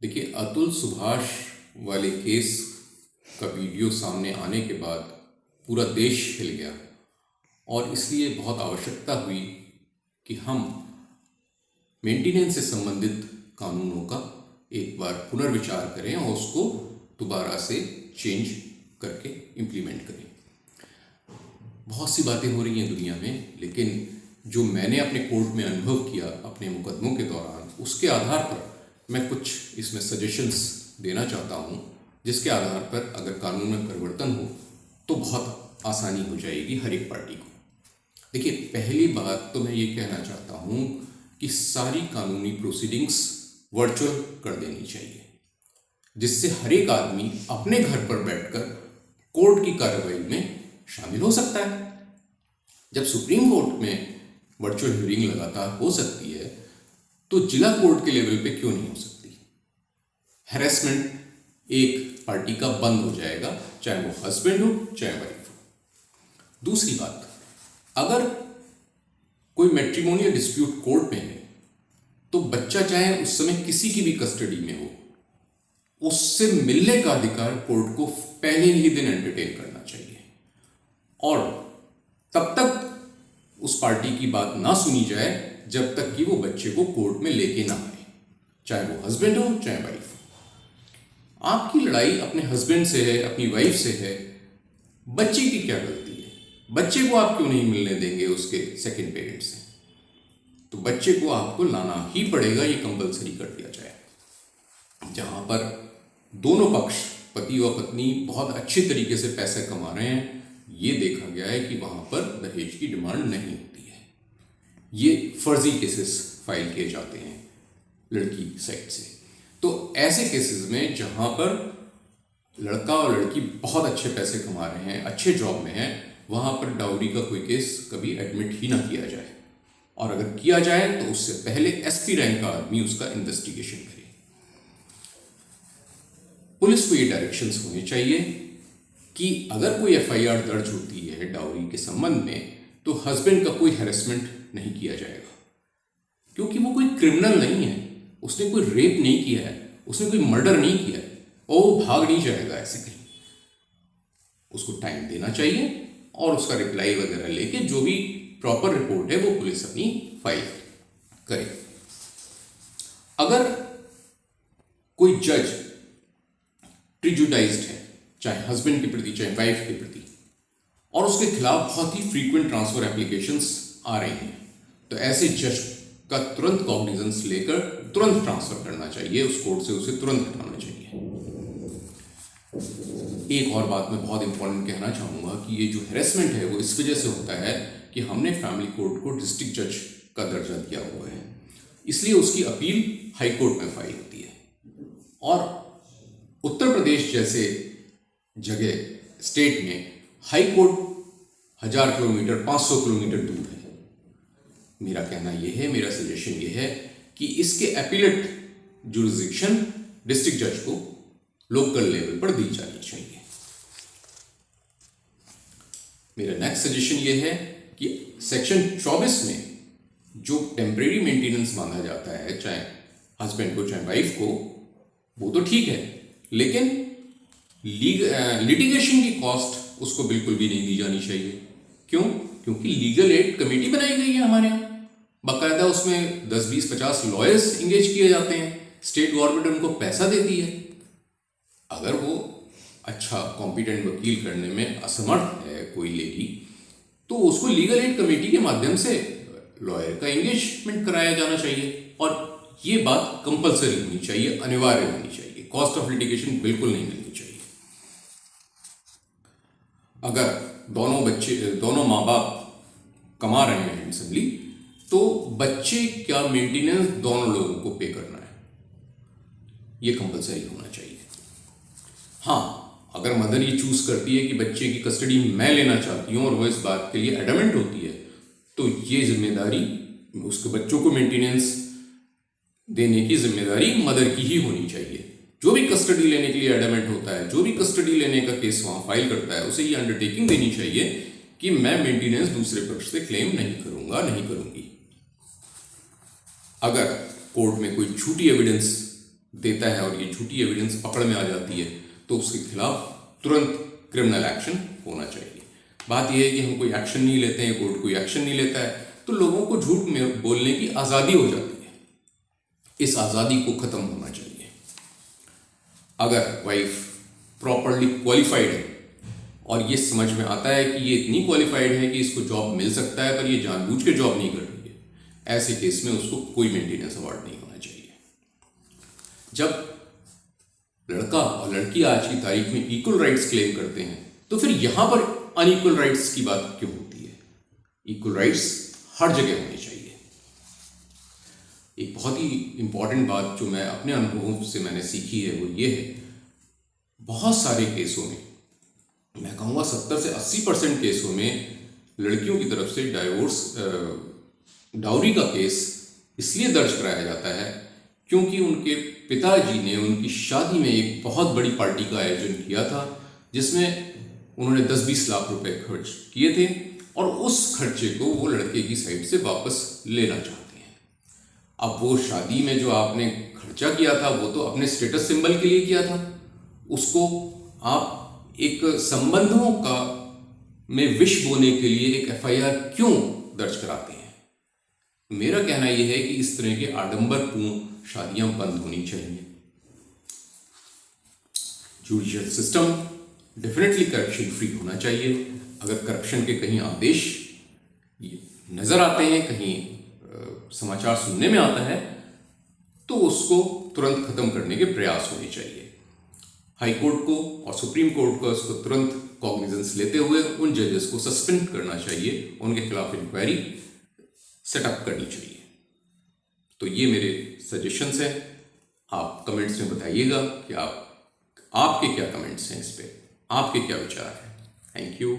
देखिए, अतुल सुभाष वाले केस का वीडियो सामने आने के बाद पूरा देश हिल गया और इसलिए बहुत आवश्यकता हुई कि हम मेंटेनेंस से संबंधित कानूनों का एक बार पुनर्विचार करें और उसको दोबारा से चेंज करके इम्प्लीमेंट करें। बहुत सी बातें हो रही हैं दुनिया में, लेकिन जो मैंने अपने कोर्ट में अनुभव किया अपने मुकदमों के दौरान, उसके आधार पर मैं कुछ इसमें सजेशंस देना चाहता हूँ, जिसके आधार पर अगर कानून में परिवर्तन हो तो बहुत आसानी हो जाएगी हर एक पार्टी को। देखिए, पहली बात तो मैं ये कहना चाहता हूँ कि सारी कानूनी प्रोसीडिंग्स वर्चुअल कर देनी चाहिए, जिससे हर एक आदमी अपने घर पर बैठकर कोर्ट की कार्रवाई में शामिल हो सकता है। जब सुप्रीम कोर्ट में वर्चुअल हियरिंग लगातार हो सकती है तो जिला कोर्ट के लेवल पे क्यों नहीं हो सकती? हैरेसमेंट एक पार्टी का बंद हो जाएगा, चाहे वो हस्बैंड हो चाहे वाइफ हो। दूसरी बात, अगर कोई मैट्रिमोनियल डिस्प्यूट कोर्ट में है तो बच्चा चाहे उस समय किसी की भी कस्टडी में हो, उससे मिलने का अधिकार कोर्ट को पहले ही दिन एंटरटेन करना चाहिए और तब तक उस पार्टी की बात ना सुनी जाए जब तक कि वो बच्चे को कोर्ट में लेके ना आए, चाहे वो हस्बैंड हो चाहे वाइफ हो। आपकी लड़ाई अपने हस्बैंड से है, अपनी वाइफ से है, बच्चे की क्या गलती है? बच्चे को आप क्यों नहीं मिलने देंगे उसके सेकंड पेरेंट से? तो बच्चे को आपको लाना ही पड़ेगा, ये कंपलसरी कर दिया जाए। जहां पर दोनों पक्ष, पति और पत्नी, बहुत अच्छे तरीके से पैसे कमा रहे हैं, ये देखा गया है कि वहां पर दहेज की डिमांड नहीं होती है। ये फर्जी केसेस फाइल किए जाते हैं लड़की साइड से। तो ऐसे केसेस में जहां पर लड़का और लड़की बहुत अच्छे पैसे कमा रहे हैं, अच्छे जॉब में हैं, वहां पर डाउरी का कोई केस कभी एडमिट ही ना किया जाए, और अगर किया जाए तो उससे पहले एसपी रैंक का आदमी उसका इन्वेस्टिगेशन करे। पुलिस को ये डायरेक्शंस होने चाहिए कि अगर कोई एफआईआर दर्ज होती है डाउरी के संबंध में तो हस्बैंड का कोई हैरेसमेंट नहीं किया जाएगा, क्योंकि वो कोई क्रिमिनल नहीं है, उसने कोई रेप नहीं किया है, उसने कोई मर्डर नहीं किया है और वो भाग नहीं जाएगा ऐसे कहीं। उसको टाइम देना चाहिए और उसका रिप्लाई वगैरह लेके जो भी प्रॉपर रिपोर्ट है वो पुलिस अपनी फाइल करे। अगर कोई जज प्रिजुडाइज्ड है, चाहे हस्बैंड के प्रति चाहे वाइफ के प्रति, और उसके खिलाफ बहुत ही फ्रीक्वेंट ट्रांसफर एप्लीकेशंस आ रही हैं, तो ऐसे जज का तुरंत कॉग्निजेंस लेकर तुरंत ट्रांसफर करना चाहिए उस कोर्ट से, उसे तुरंत हटाना चाहिए। एक और बात मैं बहुत इंपॉर्टेंट कहना चाहूँगा कि ये जो हैरेसमेंट है वो इस वजह से होता है कि हमने फैमिली कोर्ट को डिस्ट्रिक्ट जज का दर्जा दिया हुआ है, इसलिए उसकी अपील हाई कोर्ट में फाइल होती है। और उत्तर प्रदेश जैसे जगह, स्टेट में हाई कोर्ट 1000 किलोमीटर 500 किलोमीटर दूर है। मेरा कहना यह है, मेरा सजेशन ये है कि इसके अपीलेट जुरिस्डिक्शन डिस्ट्रिक्ट जज को लोकल लेवल पर दी जानी चाहिए। मेरा नेक्स्ट सजेशन ये है कि सेक्शन 24 में जो टेम्परेरी मेंटेनेंस मांगा जाता है, चाहे हस्बैंड को चाहे वाइफ को, वो तो ठीक है, लेकिन लिटिगेशन की कॉस्ट उसको बिल्कुल भी नहीं दी जानी चाहिए। क्यों? क्योंकि लीगल एड कमेटी बनाई गई है हमारे यहाँ, बाकायदा उसमें 10, 20, 50 लॉयर्स इंगेज किए जाते हैं, स्टेट गवर्नमेंट उनको पैसा देती है। अगर वो अच्छा कॉम्पिटेंट वकील करने में असमर्थ है कोई लेडी, तो उसको लीगल एड कमेटी के माध्यम से लॉयर का एंगेजमेंट कराया जाना चाहिए, और ये बात कंपलसरी होनी चाहिए, अनिवार्य होनी चाहिए। कॉस्ट ऑफ लिटिगेशन बिल्कुल नहीं मिलनी चाहिए। अगर दोनों माँ बाप कमा रहे हैं हैंडसमली, तो बच्चे का मेंटेनेंस दोनों लोगों को पे करना है, ये कंपलसरी होना चाहिए। हाँ, अगर मदर ये चूज करती है कि बच्चे की कस्टडी मैं लेना चाहती हूँ और वो इस बात के लिए एडमेंट होती है, तो ये जिम्मेदारी, उसके बच्चों को मेंटेनेंस देने की जिम्मेदारी मदर की ही होनी चाहिए। जो भी कस्टडी लेने के लिए एडमेंट होता है, जो भी कस्टडी लेने का केस वहां फाइल करता है, उसे ये अंडरटेकिंग देनी चाहिए कि मैं मेंटेनेंस दूसरे पक्ष से क्लेम नहीं करूंगा, नहीं करूंगी। अगर कोर्ट में कोई झूठी एविडेंस देता है और ये झूठी एविडेंस पकड़ में आ जाती है तो उसके खिलाफ तुरंत क्रिमिनल एक्शन होना चाहिए। बात यह है कि हम कोई एक्शन नहीं लेते हैं, कोर्ट कोई एक्शन नहीं लेता है, तो लोगों को झूठ में बोलने की आज़ादी हो जाती है। इस आज़ादी को ख़त्म होना चाहिए। अगर वाइफ प्रॉपरली क्वालिफाइड है और ये समझ में आता है कि ये इतनी क्वालिफाइड है कि इसको जॉब मिल सकता है, पर ये जानबूझ के जॉब नहीं कर रही है, ऐसे केस में उसको कोई मेंटेनेंस अवार्ड नहीं होना चाहिए। जब लड़का और लड़की आज की तारीख में इक्वल राइट्स क्लेम करते हैं तो फिर यहां पर अनइक्वल राइट्स की बात क्यों होती है? इक्वल राइट्स हर जगह होनी चाहिए। एक बहुत ही इंपॉर्टेंट बात जो मैं अपने अनुभवों से मैंने सीखी है वो ये है, बहुत सारे केसों में, मैं कहूँगा 70 से 80% केसों में लड़कियों की तरफ से डाउरी का केस इसलिए दर्ज कराया जाता है क्योंकि उनके पिताजी ने उनकी शादी में एक बहुत बड़ी पार्टी का आयोजन किया था जिसमें उन्होंने 10-20 लाख रुपए खर्च किए थे और उस खर्चे को वो लड़के की साइड से वापस लेना चाहते हैं। अब वो शादी में जो आपने खर्चा किया था वो तो अपने स्टेटस सिंबल के लिए किया था, उसको आप एक संबंधों का में विष बोने के लिए एक एफआईआर क्यों दर्ज कराते हैं? मेरा कहना यह है कि इस तरह के आडंबरपूर्ण शादियां बंद होनी चाहिए। Judicial system definitely corruption free होना चाहिए। अगर करप्शन के कहीं आदेश नजर आते हैं, कहीं समाचार सुनने में आता है, तो उसको तुरंत खत्म करने के प्रयास होने चाहिए। हाई कोर्ट को और सुप्रीम कोर्ट को इसको तुरंत कॉग्निजेंस लेते हुए उन जजेस को सस्पेंड करना चाहिए, उनके खिलाफ इंक्वायरी सेटअप करनी चाहिए। तो ये मेरे सजेशंस हैं। आप कमेंट्स में बताइएगा कि आपके क्या कमेंट्स हैं इस पे, आपके क्या विचार हैं। Thank you.